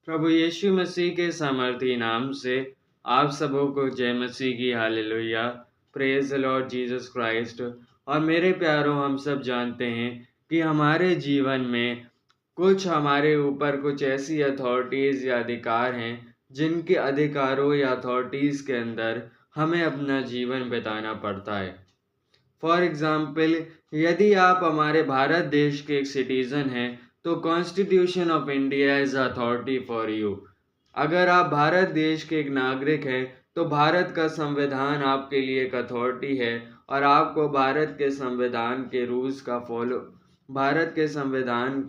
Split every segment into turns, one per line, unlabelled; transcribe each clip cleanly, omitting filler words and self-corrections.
प्रभु यीशु मसीह के सामर्थी नाम से आप सबों को जय मसीह की hallelujah. Praise the Lord Jesus Christ. और मेरे प्यारों, हम सब जानते हैं कि हमारे जीवन में कुछ हमारे ऊपर कुछ ऐसी अथॉरिटीज़ या अधिकार हैं जिनके अधिकारों या अथॉरिटीज़ के अंदर हमें अपना जीवन बिताना पड़ता है। फॉर एग्ज़ाम्पल, यदि आप हमारे भारत देश के एक सिटीज़न हैं तो constitution of India is authority for you. अगर आप भारत देश के एक नागरिक हैं तो भारत का संविधान आपके लिए एक अथॉरिटी है और आपको भारत के संविधान के रूल्स का भारत के संविधान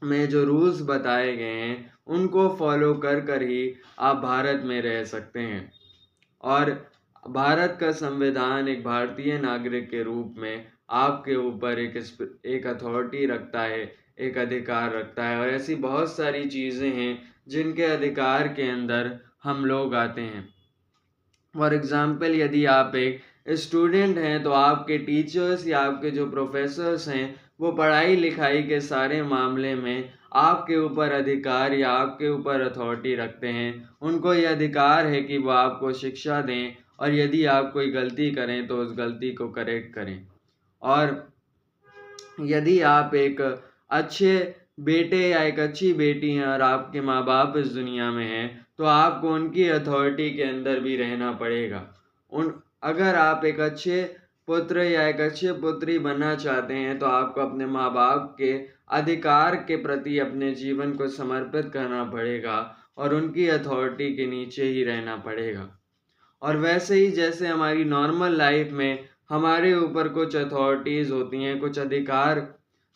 में जो रूल्स बताए गए हैं उनको फॉलो कर कर ही आप भारत में रह सकते हैं। और भारत का संविधान एक भारतीय नागरिक के रूप में आपके ऊपर एक अथॉरिटी रखता है, एक अधिकार रखता है। और ऐसी बहुत सारी चीज़ें हैं जिनके अधिकार के अंदर हम लोग आते हैं। फॉर एग्ज़ाम्पल, यदि आप एक स्टूडेंट हैं तो आपके टीचर्स या आपके जो प्रोफेसर्स हैं वो पढ़ाई लिखाई के सारे मामले में आपके ऊपर अधिकार या आपके ऊपर अथॉरिटी रखते हैं। उनको ये अधिकार है कि वो आपको शिक्षा दें और यदि आप कोई गलती करें तो उस गलती को करेक्ट करें। और यदि आप एक अच्छे बेटे या एक अच्छी बेटी हैं और आपके माँ बाप इस दुनिया में हैं तो आपको उनकी अथॉरिटी के अंदर भी रहना पड़ेगा। अगर आप एक अच्छे पुत्र या एक अच्छी पुत्री बनना चाहते हैं तो आपको अपने माँ बाप के अधिकार के प्रति अपने जीवन को समर्पित करना पड़ेगा और उनकी अथॉरिटी के नीचे ही रहना पड़ेगा। और वैसे ही जैसे हमारी नॉर्मल लाइफ में हमारे ऊपर कुछ अथॉरिटीज़ होती हैं, कुछ अधिकार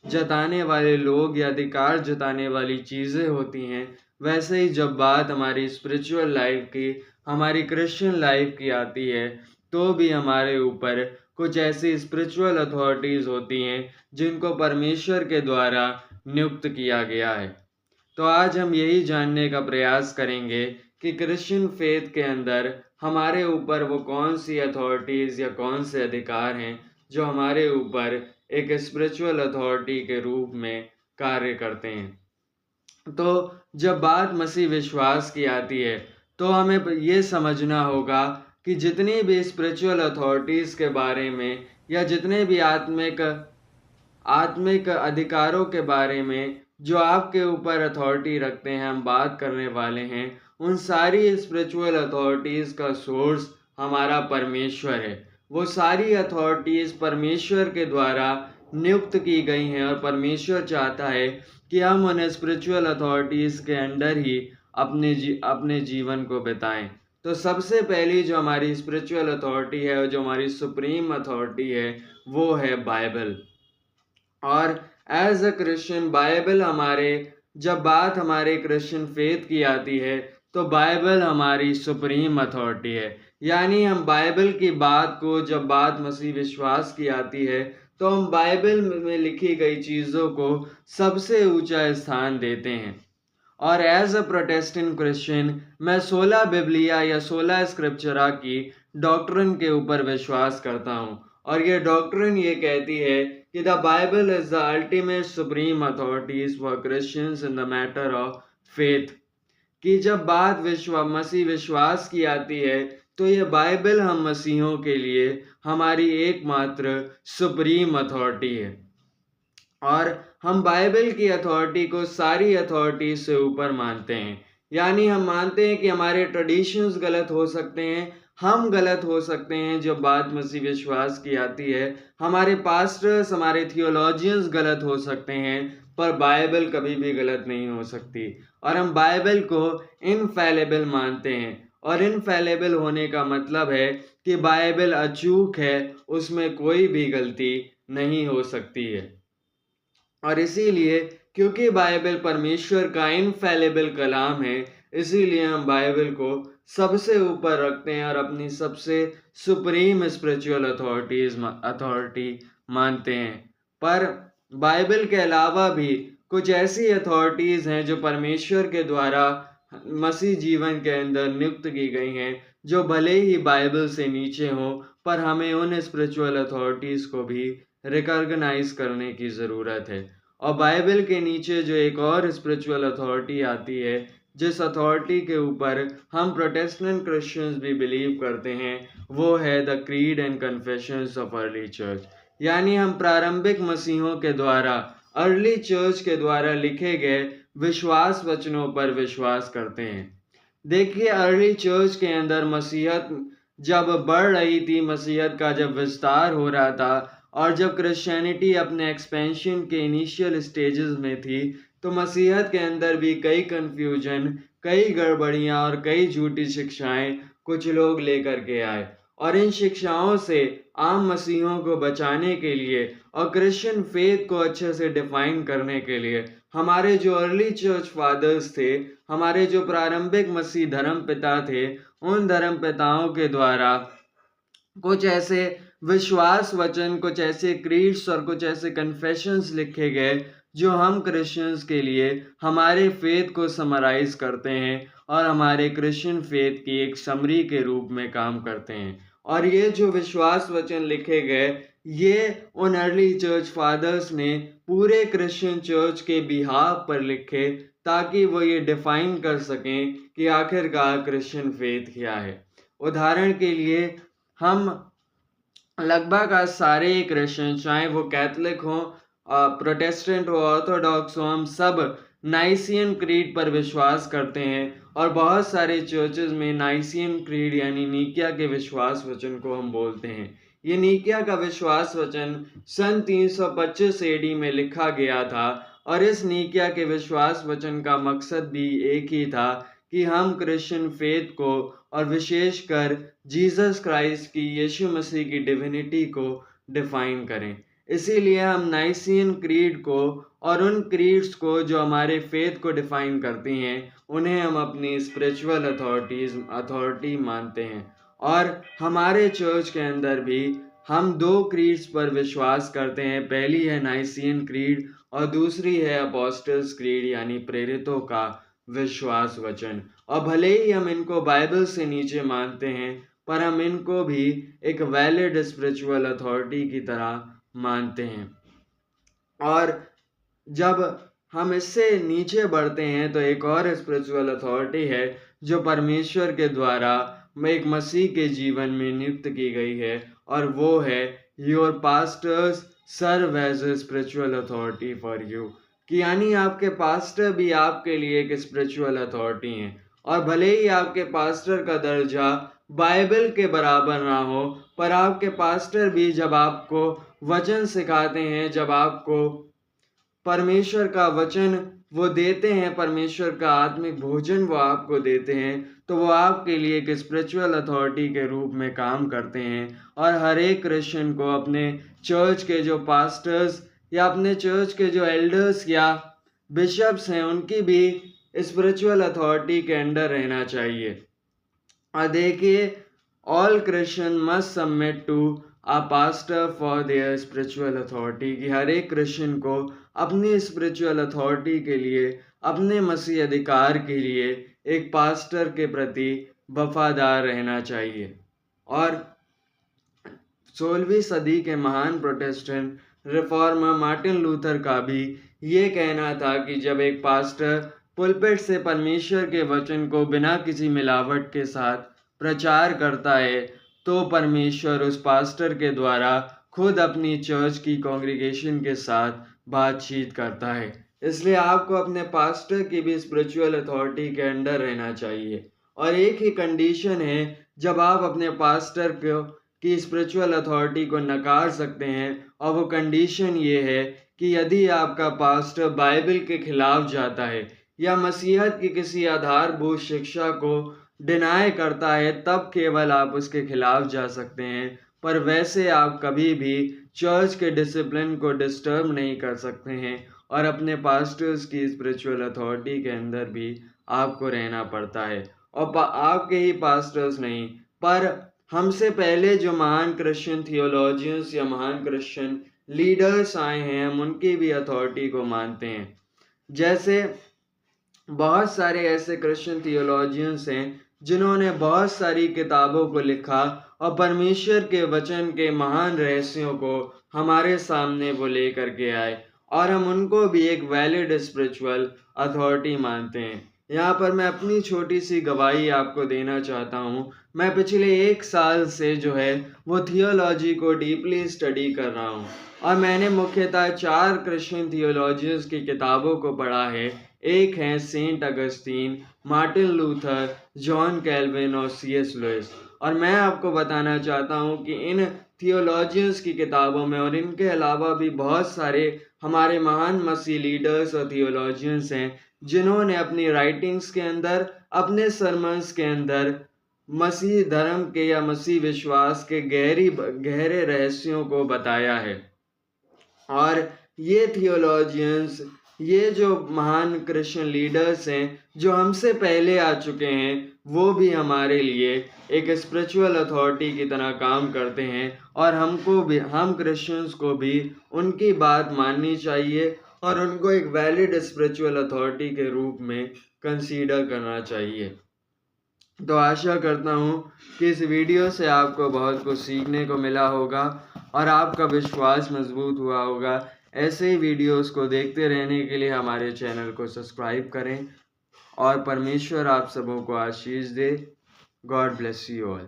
जताने वाले लोग या अधिकार जताने वाली चीज़ें होती हैं, वैसे ही जब बात हमारी स्पिरिचुअल लाइफ की, हमारी क्रिश्चियन लाइफ की आती है तो भी हमारे ऊपर कुछ ऐसी स्पिरिचुअल अथॉरिटीज़ होती हैं जिनको परमेश्वर के द्वारा नियुक्त किया गया है। तो आज हम यही जानने का प्रयास करेंगे कि क्रिश्चियन फेथ के अंदर हमारे ऊपर वो कौन सी अथॉरिटीज़ या कौन से अधिकार हैं जो हमारे ऊपर एक स्पिरिचुअल अथॉरिटी के रूप में कार्य करते हैं। तो जब बात मसीह विश्वास की आती है तो हमें ये समझना होगा कि जितनी भी स्पिरिचुअल अथॉरिटीज़ के बारे में या जितने भी आत्मिक अधिकारों के बारे में जो आपके ऊपर अथॉरिटी रखते हैं, हम बात करने वाले हैं, उन सारी स्पिरिचुअल अथॉरिटीज़ का सोर्स हमारा परमेश्वर है। वो सारी अथॉरिटीज़ परमेश्वर के द्वारा नियुक्त की गई हैं और परमेश्वर चाहता है कि हम उन स्पिरिचुअल अथॉरिटीज़ के अंडर ही अपने जीवन को बिताएं। तो सबसे पहली जो हमारी स्पिरिचुअल अथॉरिटी है और जो हमारी सुप्रीम अथॉरिटी है वो है बाइबल। और एज अ क्रिश्चियन बाइबल जब बात हमारे क्रिश्चियन फेथ की आती है तो बाइबल हमारी सुप्रीम अथॉरिटी है। यानी हम बाइबल की बात को, जब बात मसीह विश्वास की आती है तो हम बाइबल में लिखी गई चीज़ों को सबसे ऊंचा स्थान देते हैं। और एज अ प्रोटेस्टेंट क्रिश्चियन मैं 16 बिबलिया या 16 स्क्रिप्चरा की डॉक्ट्रिन के ऊपर विश्वास करता हूँ। और ये डॉक्ट्रिन ये कहती है कि the Bible is the ultimate supreme authorities for Christians in the matter of faith. कि जब बात मसीह विश्वास की आती है तो ये बाइबल हम मसीहों के लिए हमारी एकमात्र सुप्रीम अथॉरिटी है। और हम बाइबल की अथॉरिटी को सारी अथॉरिटी से ऊपर मानते हैं। यानी हम मानते हैं कि हमारे ट्रेडिशंस गलत हो सकते हैं, हम गलत हो सकते हैं जब बात मसीह विश्वास की आती है, हमारे पास्टर्स, हमारे थियोलॉजियंस गलत हो सकते हैं, पर बाइबल कभी भी गलत नहीं हो सकती। और हम बाइबल को इनफैलेबल मानते हैं। और इनफैलेबल होने का मतलब है कि बाइबल अचूक है, उसमें कोई भी गलती नहीं हो सकती है। और इसीलिए क्योंकि बाइबल परमेश्वर का इनफैलेबल कलाम है, इसीलिए हम बाइबल को सबसे ऊपर रखते हैं और अपनी सबसे सुप्रीम स्पिरिचुअल अथॉरिटी मानते हैं। पर बाइबल के अलावा भी कुछ ऐसी अथॉरिटीज़ हैं जो परमेश्वर के द्वारा मसीह जीवन के अंदर नियुक्त की गई हैं, जो भले ही बाइबल से नीचे हों, पर हमें उन स्पिरिचुअल अथॉरिटीज़ को भी रिकॉग्नाइज करने की ज़रूरत है। और बाइबल के नीचे जो एक और स्पिरिचुअल अथॉरिटी आती है, जिस अथॉरिटी के ऊपर हम प्रोटेस्टेंट क्रिश्चियंस भी बिलीव करते हैं, वो है the creed and confessions of early church. यानी हम प्रारंभिक मसीहों के द्वारा, अर्ली चर्च के द्वारा लिखे गए विश्वास वचनों पर विश्वास करते हैं। देखिए, अर्ली चर्च के अंदर मसीहत जब बढ़ रही थी, मसीहत का जब विस्तार हो रहा था, और जब क्रिश्चियनिटी अपने एक्सपेंशन के इनिशियल स्टेजेस में थी, तो मसीहत के अंदर भी कई कंफ्यूजन, कई गड़बड़ियां और कई झूठी शिक्षाएं कुछ लोग लेकर के आए। और इन शिक्षाओं से आम मसीहों को बचाने के लिए और क्रिश्चियन फेथ को अच्छे से डिफाइन करने के लिए हमारे जो अर्ली चर्च फादर्स थे, हमारे जो प्रारंभिक मसीह धर्म पिता थे, उन धर्म पिताओं के द्वारा कुछ ऐसे विश्वास वचन, कुछ ऐसे क्रीड्स और कुछ ऐसे कन्फेशंस लिखे गए जो हम क्रिश्चियंस के लिए हमारे फेथ को समराइज करते हैं और हमारे क्रिश्चियन फेथ की एक समरी के रूप में काम करते हैं। और ये जो विश्वास वचन लिखे गए, ये उन अर्ली चर्च फादर्स ने पूरे क्रिश्चियन चर्च के बिहाफ पर लिखे, ताकि वो ये डिफाइन कर सकें कि आखिरकार क्रिश्चियन फेथ क्या है। उदाहरण के लिए, हम लगभग आज सारे क्रिश्चियन, चाहे वो कैथलिक हो, प्रोटेस्टेंट हो, ऑर्थोडॉक्स हो, हम सब नाइसियन क्रीड पर विश्वास करते हैं। और बहुत सारे चर्चेज में नाइसियन क्रीड यानी नीकिया के विश्वास वचन को हम बोलते हैं। ये नीकिया का विश्वास वचन सन 325 एडी में लिखा गया था, और इस नीकिया के विश्वास वचन का मकसद भी एक ही था कि हम क्रिश्चियन फेथ को और विशेषकर जीसस क्राइस्ट की, यीशु मसीह की डिविनिटी को डिफाइन करें। इसीलिए हम नाइसियन क्रीड को और उन क्रीड्स को जो हमारे फेथ को डिफाइन करती हैं, उन्हें हम अपनी स्पिरिचुअल अथॉरिटी मानते हैं। और हमारे चर्च के अंदर भी हम दो क्रीड्स पर विश्वास करते हैं। पहली है नाइसियन क्रीड और दूसरी है अपोस्टल्स क्रीड यानी प्रेरितों का विश्वास वचन। और भले ही हम इनको बाइबल से नीचे मानते हैं, पर हम इनको भी एक वैलिड स्पिरिचुअल अथॉरिटी की तरह मानते हैं। और जब हम इससे नीचे बढ़ते हैं, तो एक और स्पिरिचुअल अथॉरिटी है जो परमेश्वर के द्वारा एक मसीह के जीवन में नियुक्त की गई है, और वो है your pastors serve as a spiritual authority for you. कि यानी आपके पास्टर भी आपके लिए एक स्पिरिचुअल अथॉरिटी हैं। और भले ही आपके पास्टर का दर्जा बाइबल के बराबर ना हो, पर आपके पास्टर भी जब आपको वचन सिखाते हैं, जब आपको परमेश्वर का वचन वो देते हैं, परमेश्वर का आत्मिक भोजन वो आपको देते हैं, तो वो आपके लिए एक स्पिरिचुअल अथॉरिटी के रूप में काम करते हैं। और हर एक क्रिश्चियन को अपने चर्च के जो पास्टर्स या अपने चर्च के जो एल्डर्स या बिशप्स हैं, उनकी भी स्पिरिचुअल अथॉरिटी के अंडर रहना चाहिए। और देखिए, all Christian must submit to a pastor for their spiritual authority. कि हर एक क्रिश्चियन को अपनी स्पिरिचुअल अथॉरिटी के लिए, अपने मसीह अधिकार के लिए एक पास्टर के प्रति वफादार रहना चाहिए। और 16वीं सदी के महान प्रोटेस्टेंट रिफॉर्मर मार्टिन लूथर का भी ये कहना था कि जब एक पास्टर पुलपिट से परमेश्वर के वचन को बिना किसी मिलावट के साथ प्रचार करता है, तो परमेश्वर उस पास्टर के द्वारा खुद अपनी चर्च की कांग्रीगेशन के साथ बातचीत करता है। इसलिए आपको अपने पास्टर की भी स्पिरिचुअल अथॉरिटी के अंडर रहना चाहिए। और एक ही कंडीशन है जब आप अपने पास्टर को की स्पिरिचुअल अथॉरिटी को नकार सकते हैं, और वो कंडीशन ये है कि यदि आपका पास्टर बाइबल के खिलाफ जाता है या मसीहत की किसी आधारभूत शिक्षा को डिनाई करता है, तब केवल आप उसके खिलाफ जा सकते हैं। पर वैसे आप कभी भी चर्च के डिसिप्लिन को डिस्टर्ब नहीं कर सकते हैं, और अपने पास्टर्स की स्पिरिचुअल अथॉरिटी के अंदर भी आपको रहना पड़ता है। और आपके ही पास्टर्स नहीं, पर हमसे पहले जो महान क्रिश्चियन थियोलॉजियंस या महान क्रिश्चियन लीडर्स आए हैं, हम उनकी भी अथॉरिटी को मानते हैं। जैसे बहुत सारे ऐसे क्रिश्चियन थियोलॉजियंस हैं जिन्होंने बहुत सारी किताबों को लिखा और परमेश्वर के वचन के महान रहस्यों को हमारे सामने वो लेकर के आए। और हम उनको भी एक वैलिड स्पिरिचुअल अथॉरिटी मानते हैं। यहाँ पर मैं अपनी छोटी सी गवाही आपको देना चाहता हूँ। मैं पिछले 1 साल से जो है वो थियोलॉजी को डीपली स्टडी कर रहा हूँ और मैंने मुख्यतः 4 क्रिश्चियन थियोलॉजियंस की किताबों को पढ़ा है। एक हैं Saint Augustine, Martin Luther, John Calvin और C.S. लुइस। और मैं आपको बताना चाहता हूँ कि इन थियोलॉजियंस की किताबों में और इनके अलावा भी बहुत सारे हमारे महान मसीह लीडर्स और थियोलॉजियंस हैं जिन्होंने अपनी राइटिंग्स के अंदर, अपने सरमन्स के अंदर मसीह धर्म के या मसीह विश्वास के गहरे रहस्यों को बताया है। और ये थियोलॉजियंस, ये जो महान क्रिश्चियन लीडर्स हैं जो हमसे पहले आ चुके हैं, वो भी हमारे लिए एक स्पिरिचुअल अथॉरिटी की तरह काम करते हैं और हमको भी, हम क्रिश्चियंस को भी उनकी बात माननी चाहिए और उनको एक वैलिड स्पिरिचुअल अथॉरिटी के रूप में कंसीडर करना चाहिए। तो आशा करता हूँ कि इस वीडियो से आपको बहुत कुछ सीखने को मिला होगा और आपका विश्वास मजबूत हुआ होगा। ऐसे ही वीडियोस को देखते रहने के लिए हमारे चैनल को सब्सक्राइब करें और परमेश्वर आप सबों को आशीष दे। God bless you all.